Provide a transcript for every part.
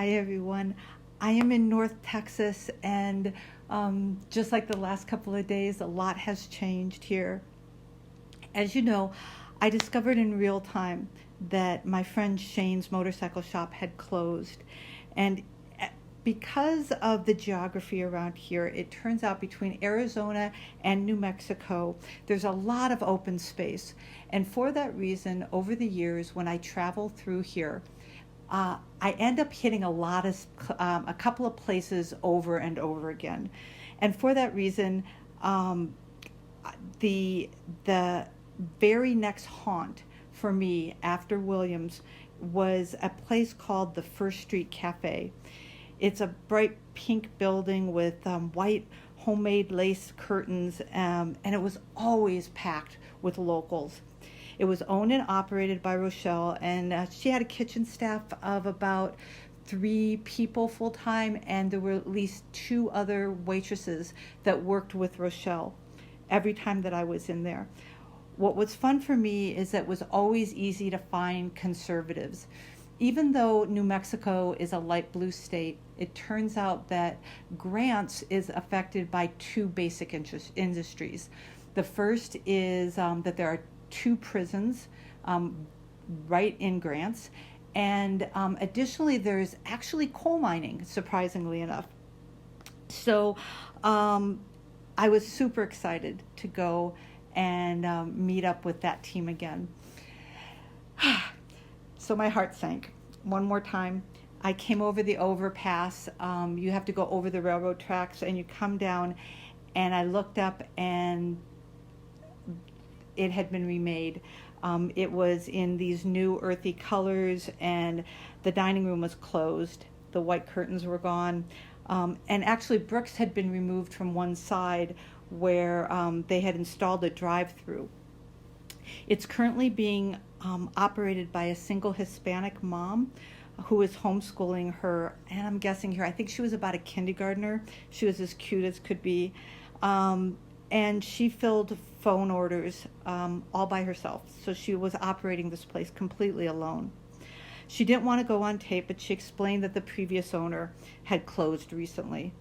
Hi, everyone. I am in North Texas, and just like the last couple of days, a lot has changed here. As you know, I discovered in real time that my friend Shane's motorcycle shop had closed. And because of the geography around here, it turns out between Arizona and New Mexico, there's a lot of open space. And for that reason, over the years, when I travel through here, I end up hitting a couple of places over and over again. And for that reason, um, the very next haunt for me after Williams was a place called the First Street Cafe. It's a bright pink building with white homemade lace curtains, and it was always packed with locals. It was owned and operated by Rochelle, and she had a kitchen staff of about 3 people full time, and there were at least 2 other waitresses that worked with Rochelle every time that I was in there. What was fun for me is that it was always easy to find conservatives. Even though New Mexico is a light blue state, it turns out that Grants is affected by 2 basic industries. The first is that there are 2 prisons right in Grants, and additionally, there's actually coal mining, surprisingly enough. So I was super excited to go and meet up with that team again. So my heart sank one more time. I came over the overpass. You have to go over the railroad tracks, and you come down, and I looked up, and it had been remade. It was in these new earthy colors, and the dining room was closed. The white curtains were gone. And actually, bricks had been removed from one side where they had installed a drive-through. It's currently being operated by a single Hispanic mom who is homeschooling her, and I'm guessing here, I think she was about a kindergartner. She was as cute as could be. And she filled phone orders all by herself. So she was operating this place completely alone. She didn't want to go on tape, but she explained that the previous owner had closed recently.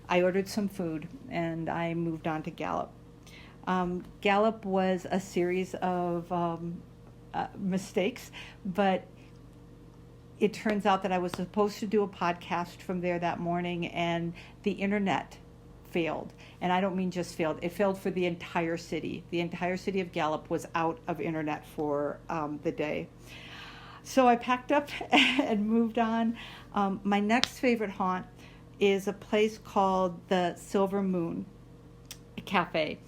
I ordered some food, and I moved on to Gallup. Gallup was a series of mistakes, but it turns out that I was supposed to do a podcast from there that morning, and the internet failed. And I don't mean just failed, it failed for the entire city. The entire city of Gallup was out of internet for the day. So I packed up and moved on. My next favorite haunt is a place called the Silver Moon Cafe.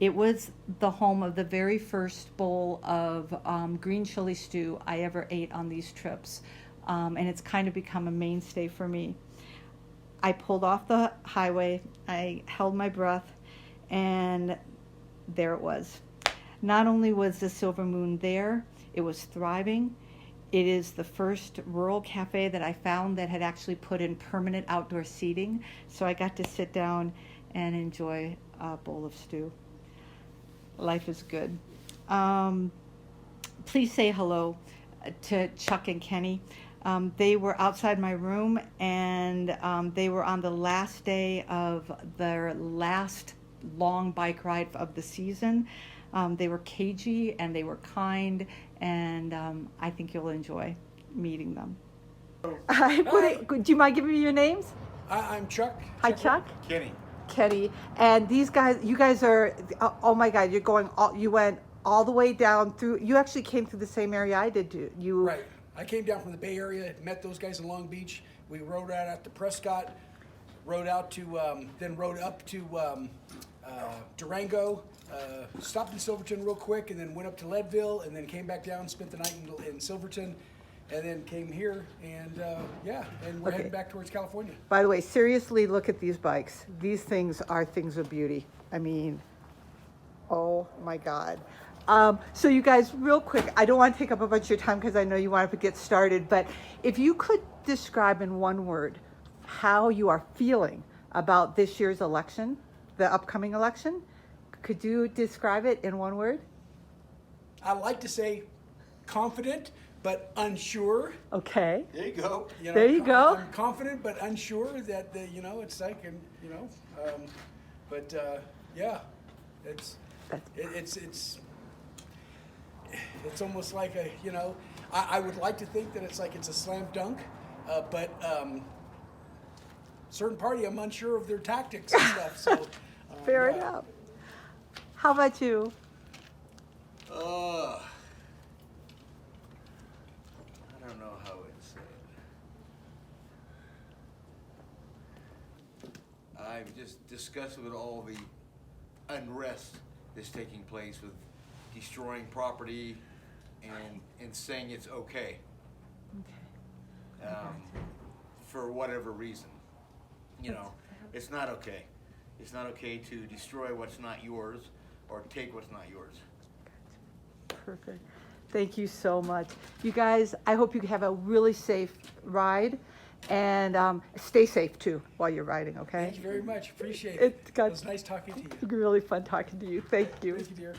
It was the home of the very first bowl of green chili stew I ever ate on these trips. And it's kind of become a mainstay for me. I pulled off the highway, I held my breath, and there it was. Not only was the Silver Moon there, it was thriving. It is the first rural cafe that I found that had actually put in permanent outdoor seating, so I got to sit down and enjoy a bowl of stew. Life is good. Please say hello to Chuck and Kenny. They were outside my room, and they were on the last day of their last long bike ride of the season. They were cagey and they were kind, and I think you'll enjoy meeting them. Hi. Do you mind giving me your names? I'm Chuck. Hi, Chuck. Kenny. Kenny. And these guys, you guys are, oh my God, you went all the way down through, you actually came through the same area I did too. Right. I came down from the Bay Area, met those guys in Long Beach. We rode out to Prescott, rode out to, then rode up to Durango, stopped in Silverton real quick, and then went up to Leadville, and then came back down, spent the night in Silverton, and then came here, and and we're heading back towards California. By the way, seriously, look at these bikes. These things are things of beauty. I mean, oh my God. So you guys, real quick, I don't want to take up a bunch of your time because I know you want to get started, but if you could describe in one word how you are feeling about this year's election, the upcoming election, could you describe it in one word? I like to say confident, but unsure. Okay. There you go. You know, There you go. I'm confident but unsure that you know, it's like, and you know, but yeah, it's it's almost like a, you know, I would like to think that it's like it's a slam dunk, but certain party I'm unsure of their tactics and stuff. So Fair yeah. enough. How about you? I don't know how I'd say it. I've just discussed with all the unrest that's taking place with destroying property and saying it's okay, for whatever reason. You know, it's not okay. It's not okay to destroy what's not yours or take what's not yours. Perfect. Thank you so much. You guys, I hope you have a really safe ride, and stay safe too while you're riding, okay? Thank you very much. Appreciate it. It got- It was nice talking to you. Really fun talking to you. Thank you. Thank you, dear.